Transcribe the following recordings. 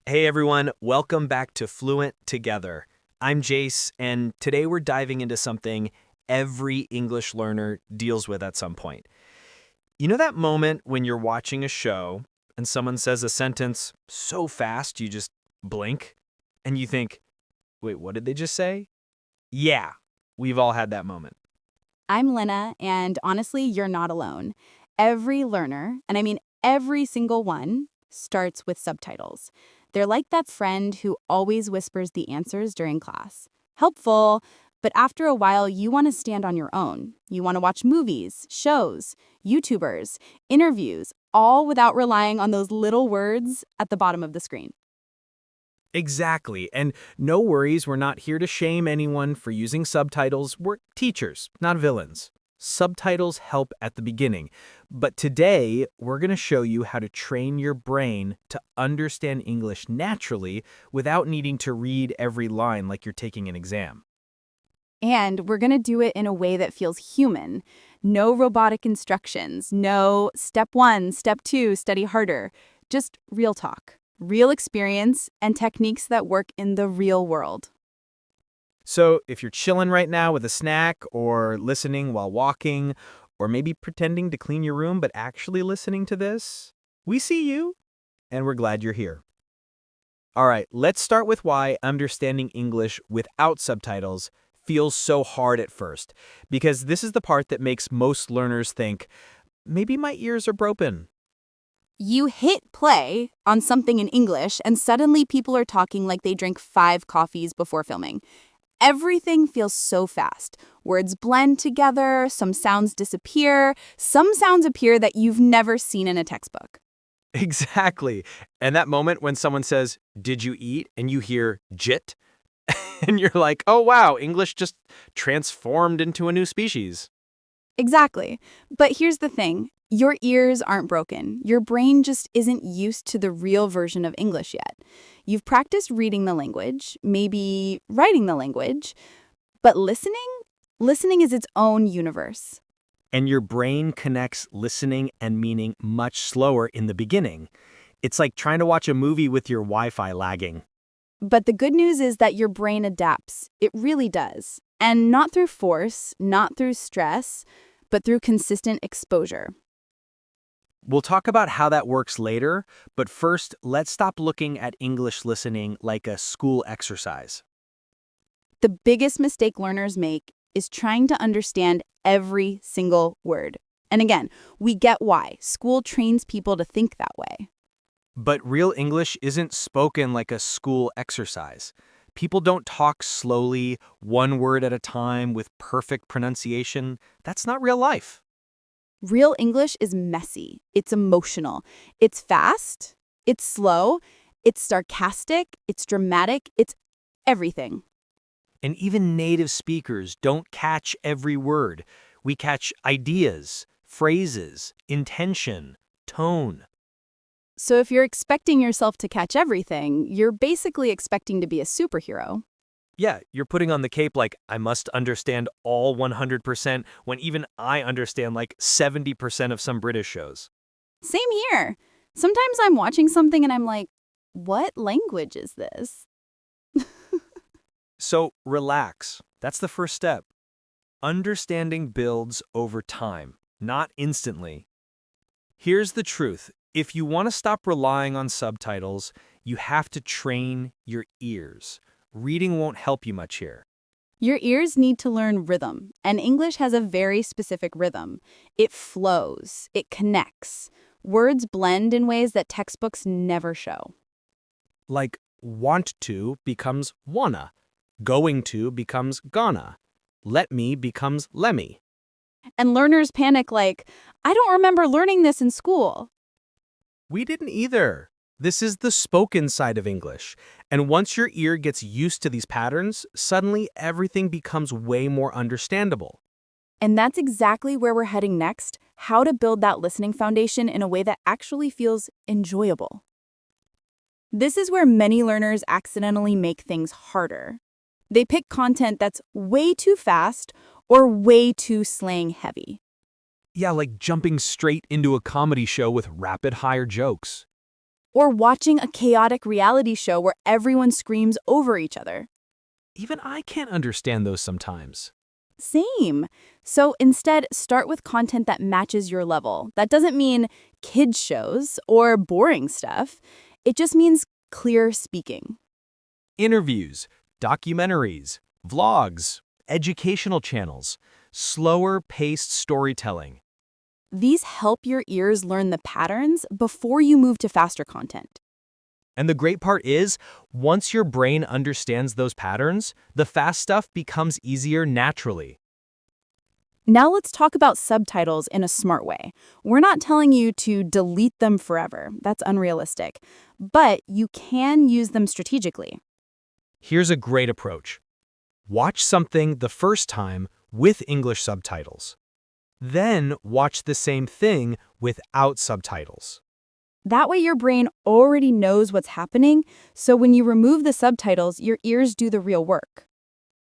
Hey everyone, welcome back to Fluent Together. I'm Jace, and today we're diving into something every English learner deals with at some point. You know that moment when you're watching a show and someone says a sentence so fast you just blink and you think, wait, what did they just say? Yeah, we've all had that moment. I'm Lena, and honestly, you're not alone. Every learner, and I mean every single one, starts with subtitles. They're like that friend who always whispers the answers during class. Helpful, but after a while, you want to stand on your own. You want to watch movies, shows, YouTubers, interviews, all without relying on those little words at the bottom of the screen. Exactly, and no worries, we're not here to shame anyone for using subtitles. We're teachers, not villains. Subtitles help at the beginning, but today we're going to show you how to train your brain to understand English naturally without needing to read every line like you're taking an exam. And we're going to do it in a way that feels human. No robotic instructions, no step one, step two, study harder. Just real talk, real experience, and techniques that work in the real world. So, if you're chilling right now with a snack or listening while walking, or maybe pretending to clean your room but actually listening to this, we see you and we're glad you're here. All right, let's start with why understanding English without subtitles feels so hard at first, because this is the part that makes most learners think, maybe my ears are broken. You hit play on something in English, and suddenly people are talking like they drink 5 coffees before filming. Everything feels so fast. Words blend together, some sounds disappear, some sounds appear that you've never seen in a textbook. Exactly. And that moment when someone says, "Did you eat?" and you hear "jit," and you're like, oh wow, English just transformed into a new species. Exactly. But here's the thing. Your ears aren't broken. Your brain just isn't used to the real version of English yet. You've practiced reading the language, maybe writing the language, but listening is its own universe. And your brain connects listening and meaning much slower in the beginning. It's like trying to watch a movie with your Wi-Fi lagging. But the good news is that your brain adapts. It really does. And not through force, not through stress, but through consistent exposure. We'll talk about how that works later, but first, let's stop looking at English listening like a school exercise. The biggest mistake learners make is trying to understand every single word. And again, we get why. School trains people to think that way. But real English isn't spoken like a school exercise. People don't talk slowly, one word at a time with perfect pronunciation. That's not real life. Real English is messy. It's emotional. It's fast. It's slow. It's sarcastic. It's dramatic. It's everything. And even native speakers don't catch every word. We catch ideas, phrases, intention, tone. So if you're expecting yourself to catch everything, you're basically expecting to be a superhero. Yeah, you're putting on the cape like, I must understand all 100% when even I understand like 70% of some British shows. Same here. Sometimes I'm watching something and I'm like, what language is this? So relax. That's the first step. Understanding builds over time, not instantly. Here's the truth. If you want to stop relying on subtitles, you have to train your ears. Reading won't help you much here. Your ears need to learn rhythm, and English has a very specific rhythm. It flows, it connects. Words blend in ways that textbooks never show. Like want to becomes wanna, going to becomes gonna, let me becomes lemme. And learners panic like, I don't remember learning this in school. We didn't either. This is the spoken side of English. And once your ear gets used to these patterns, suddenly everything becomes way more understandable. And that's exactly where we're heading next, how to build that listening foundation in a way that actually feels enjoyable. This is where many learners accidentally make things harder. They pick content that's way too fast or way too slang heavy. Yeah, like jumping straight into a comedy show with rapid-fire jokes. Or watching a chaotic reality show where everyone screams over each other. Even I can't understand those sometimes. Same. So instead, start with content that matches your level. That doesn't mean kids shows or boring stuff. It just means clear speaking. Interviews, documentaries, vlogs, educational channels, slower-paced storytelling. These help your ears learn the patterns before you move to faster content. And the great part is, once your brain understands those patterns, the fast stuff becomes easier naturally. Now let's talk about subtitles in a smart way. We're not telling you to delete them forever. That's unrealistic. But you can use them strategically. Here's a great approach. Watch something the first time with English subtitles. Then watch the same thing without subtitles. That way your brain already knows what's happening, so when you remove the subtitles, your ears do the real work.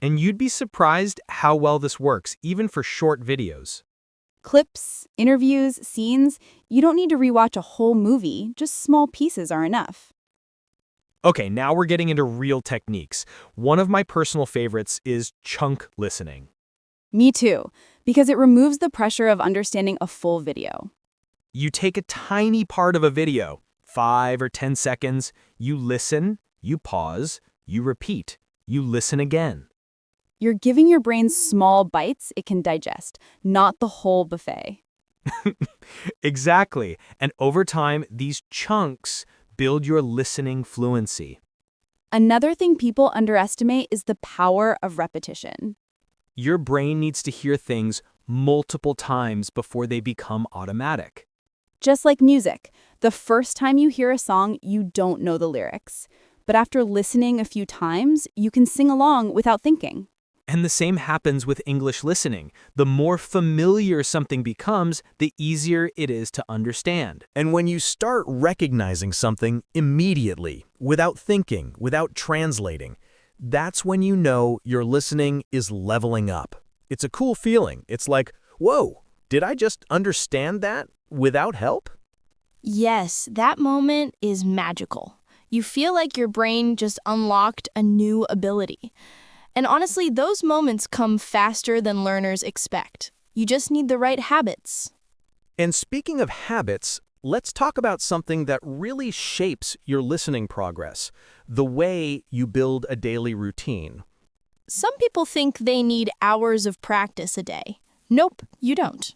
And you'd be surprised how well this works, even for short videos. Clips, interviews, scenes, you don't need to rewatch a whole movie, just small pieces are enough. Okay, now we're getting into real techniques. One of my personal favorites is chunk listening. Me too, because it removes the pressure of understanding a full video. You take a tiny part of a video, 5 or 10 seconds, you listen, you pause, you repeat, you listen again. You're giving your brain small bites it can digest, not the whole buffet. Exactly. And over time, these chunks build your listening fluency. Another thing people underestimate is the power of repetition. Your brain needs to hear things multiple times before they become automatic. Just like music, the first time you hear a song, you don't know the lyrics. But after listening a few times, you can sing along without thinking. And the same happens with English listening. The more familiar something becomes, the easier it is to understand. And when you start recognizing something immediately, without thinking, without translating, that's when you know your listening is leveling up. It's a cool feeling. It's like, whoa, did I just understand that without help? Yes, that moment is magical. You feel like your brain just unlocked a new ability. And honestly, those moments come faster than learners expect. You just need the right habits. And speaking of habits, let's talk about something that really shapes your listening progress, the way you build a daily routine. Some people think they need hours of practice a day. Nope, you don't.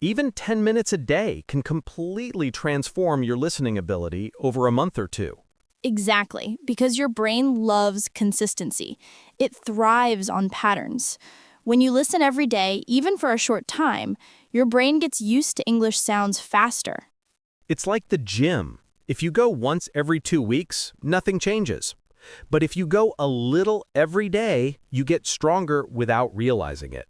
Even 10 minutes a day can completely transform your listening ability over a month or two. Exactly, because your brain loves consistency. It thrives on patterns. When you listen every day, even for a short time, your brain gets used to English sounds faster. It's like the gym. If you go once every 2 weeks, nothing changes. But if you go a little every day, you get stronger without realizing it.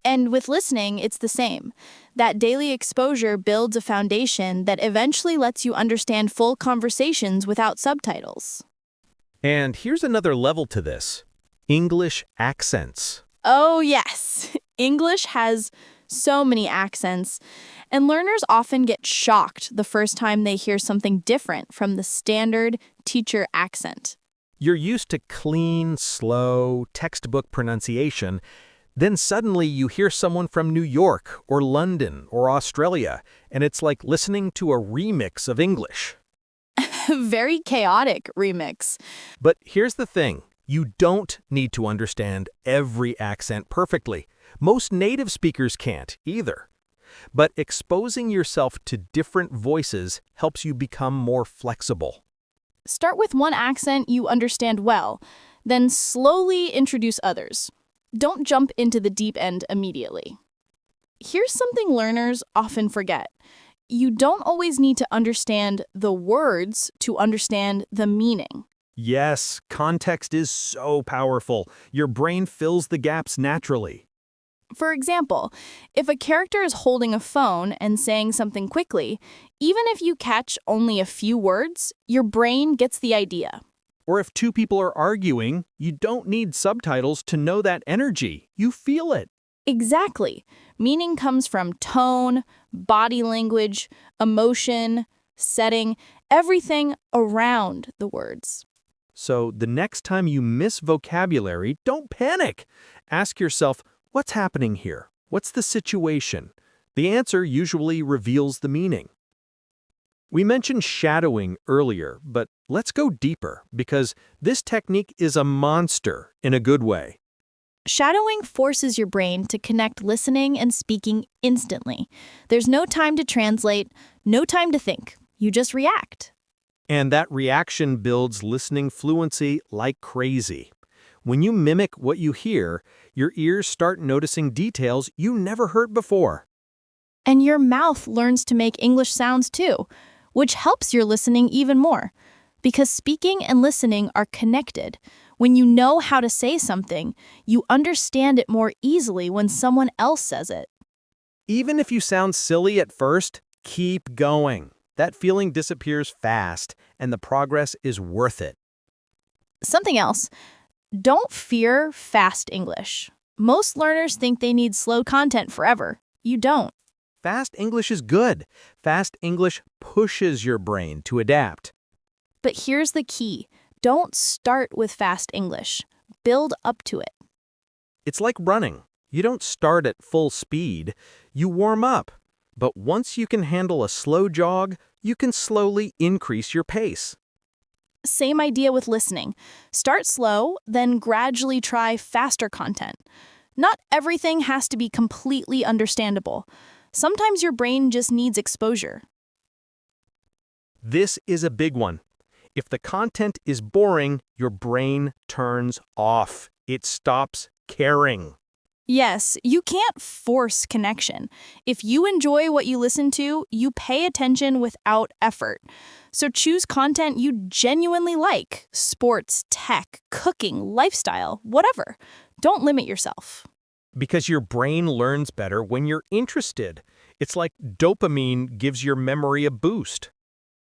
And with listening, it's the same. That daily exposure builds a foundation that eventually lets you understand full conversations without subtitles. And here's another level to this: English accents. Oh, yes. English has so many accents, and learners often get shocked the first time they hear something different from the standard teacher accent. You're used to clean, slow, textbook pronunciation. Then suddenly you hear someone from New York or London or Australia, and it's like listening to a remix of English. Very chaotic remix. But here's the thing. You don't need to understand every accent perfectly. Most native speakers can't either. But exposing yourself to different voices helps you become more flexible. Start with one accent you understand well, then slowly introduce others. Don't jump into the deep end immediately. Here's something learners often forget. You don't always need to understand the words to understand the meaning. Yes, context is so powerful. Your brain fills the gaps naturally. For example, if a character is holding a phone and saying something quickly, even if you catch only a few words, your brain gets the idea. Or if two people are arguing, you don't need subtitles to know that energy. You feel it. Exactly. Meaning comes from tone, body language, emotion, setting. everything around the words. So the next time you miss vocabulary, don't panic. Ask yourself, what's happening here? What's the situation? The answer usually reveals the meaning. We mentioned shadowing earlier, but let's go deeper because this technique is a monster in a good way. Shadowing forces your brain to connect listening and speaking instantly. There's no time to translate, no time to think. You just react. And that reaction builds listening fluency like crazy. When you mimic what you hear, your ears start noticing details you never heard before. And your mouth learns to make English sounds too, which helps your listening even more. Because speaking and listening are connected. When you know how to say something, you understand it more easily when someone else says it. Even if you sound silly at first, keep going. That feeling disappears fast, and the progress is worth it. Something else, don't fear fast English. Most learners think they need slow content forever. You don't. Fast English is good. Fast English pushes your brain to adapt. But here's the key. Don't start with fast English. Build up to it. It's like running. You don't start at full speed. You warm up. But once you can handle a slow jog, you can slowly increase your pace. Same idea with listening. Start slow, then gradually try faster content. Not everything has to be completely understandable. Sometimes your brain just needs exposure. This is a big one. If the content is boring, your brain turns off. It stops caring. Yes, you can't force connection. If you enjoy what you listen to, you pay attention without effort. So choose content you genuinely like. Sports, tech, cooking, lifestyle, whatever. Don't limit yourself. Because your brain learns better when you're interested. It's like dopamine gives your memory a boost.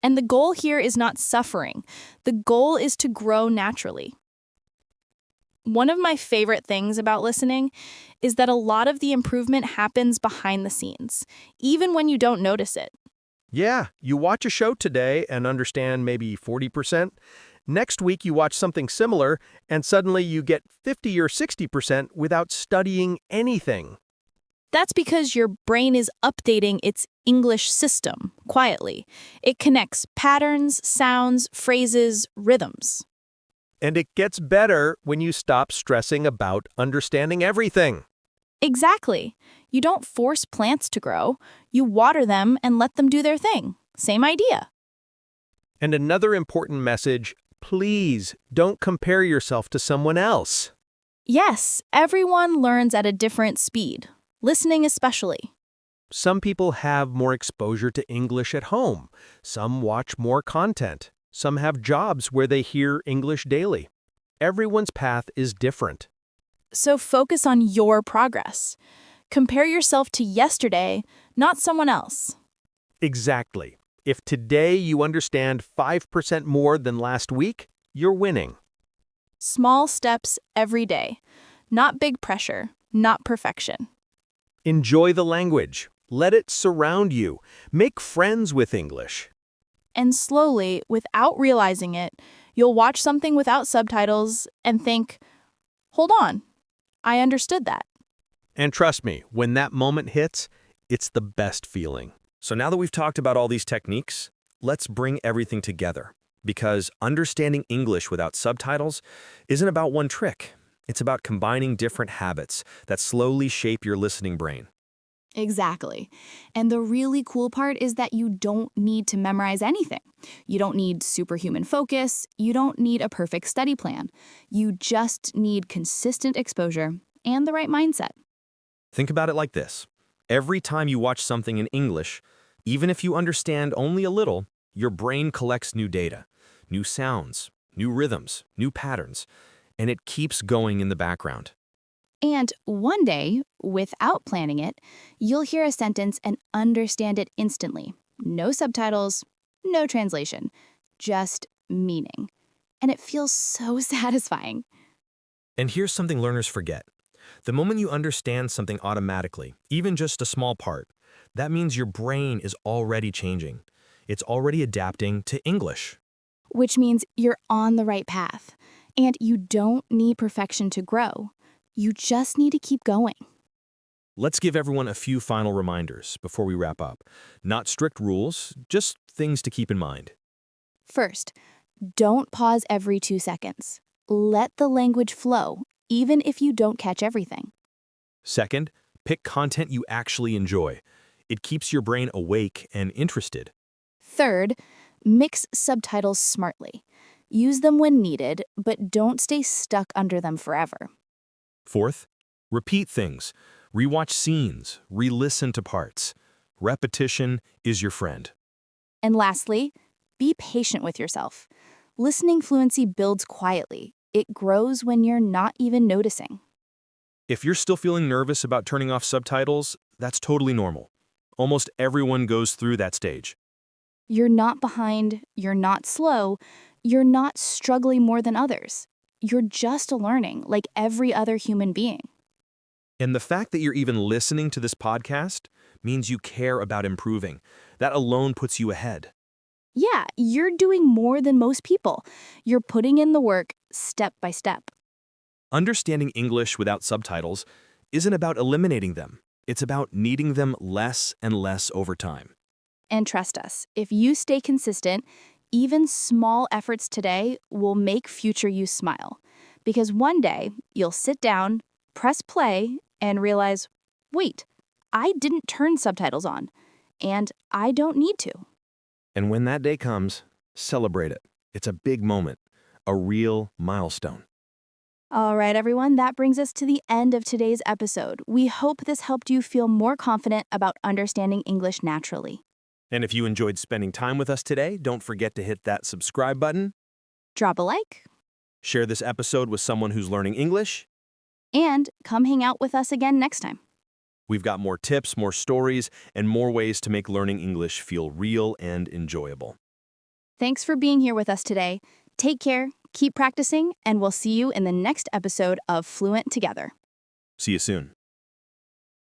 And the goal here is not suffering. The goal is to grow naturally. One of my favorite things about listening is that a lot of the improvement happens behind the scenes, even when you don't notice it. Yeah, you watch a show today and understand maybe 40%. Next week you watch something similar and suddenly you get 50 or 60% without studying anything. That's because your brain is updating its English system quietly. It connects patterns, sounds, phrases, rhythms. And it gets better when you stop stressing about understanding everything. Exactly. You don't force plants to grow. You water them and let them do their thing. Same idea. And another important message, please don't compare yourself to someone else. Yes, everyone learns at a different speed. Listening especially. Some people have more exposure to English at home. Some watch more content. Some have jobs where they hear English daily. Everyone's path is different. So focus on your progress. Compare yourself to yesterday, not someone else. Exactly. If today you understand 5% more than last week, you're winning. Small steps every day. Not big pressure, not perfection. Enjoy the language. Let it surround you. Make friends with English. And slowly, without realizing it, you'll watch something without subtitles and think, hold on, I understood that. And trust me, when that moment hits, it's the best feeling. So now that we've talked about all these techniques, let's bring everything together. Because understanding English without subtitles isn't about one trick. It's about combining different habits that slowly shape your listening brain. Exactly. And the really cool part is that you don't need to memorize anything. You don't need superhuman focus. You don't need a perfect study plan. You just need consistent exposure and the right mindset. Think about it like this. Every time you watch something in English, even if you understand only a little, your brain collects new data, new sounds, new rhythms, new patterns, and it keeps going in the background. And one day, without planning it, you'll hear a sentence and understand it instantly. No subtitles, no translation, just meaning. And it feels so satisfying. And here's something learners forget. The moment you understand something automatically, even just a small part, that means your brain is already changing. it's already adapting to English. Which means you're on the right path. And you don't need perfection to grow. You just need to keep going. Let's give everyone a few final reminders before we wrap up. Not strict rules, just things to keep in mind. First, don't pause every 2 seconds. Let the language flow, even if you don't catch everything. Second, pick content you actually enjoy. It keeps your brain awake and interested. Third, mix subtitles smartly. Use them when needed, but don't stay stuck under them forever. Fourth, repeat things. Rewatch scenes, re-listen to parts. Repetition is your friend. And lastly, be patient with yourself. Listening fluency builds quietly. It grows when you're not even noticing. If you're still feeling nervous about turning off subtitles, that's totally normal. Almost everyone goes through that stage. You're not behind, you're not slow, you're not struggling more than others. You're just learning like every other human being. And the fact that you're even listening to this podcast means you care about improving. That alone puts you ahead. Yeah, you're doing more than most people. You're putting in the work step by step. Understanding English without subtitles isn't about eliminating them. It's about needing them less and less over time. And trust us, if you stay consistent, even small efforts today will make future you smile. Because one day, you'll sit down, press play, and realize, wait, I didn't turn subtitles on, and I don't need to. And when that day comes, celebrate it. It's a big moment, a real milestone. All right, everyone, that brings us to the end of today's episode. We hope this helped you feel more confident about understanding English naturally. And if you enjoyed spending time with us today, don't forget to hit that subscribe button, Drop a like, share this episode with someone who's learning English. and come hang out with us again next time. We've got more tips, more stories, and more ways to make learning English feel real and enjoyable. Thanks for being here with us today. Take care, keep practicing, and we'll see you in the next episode of Fluent Together. See you soon.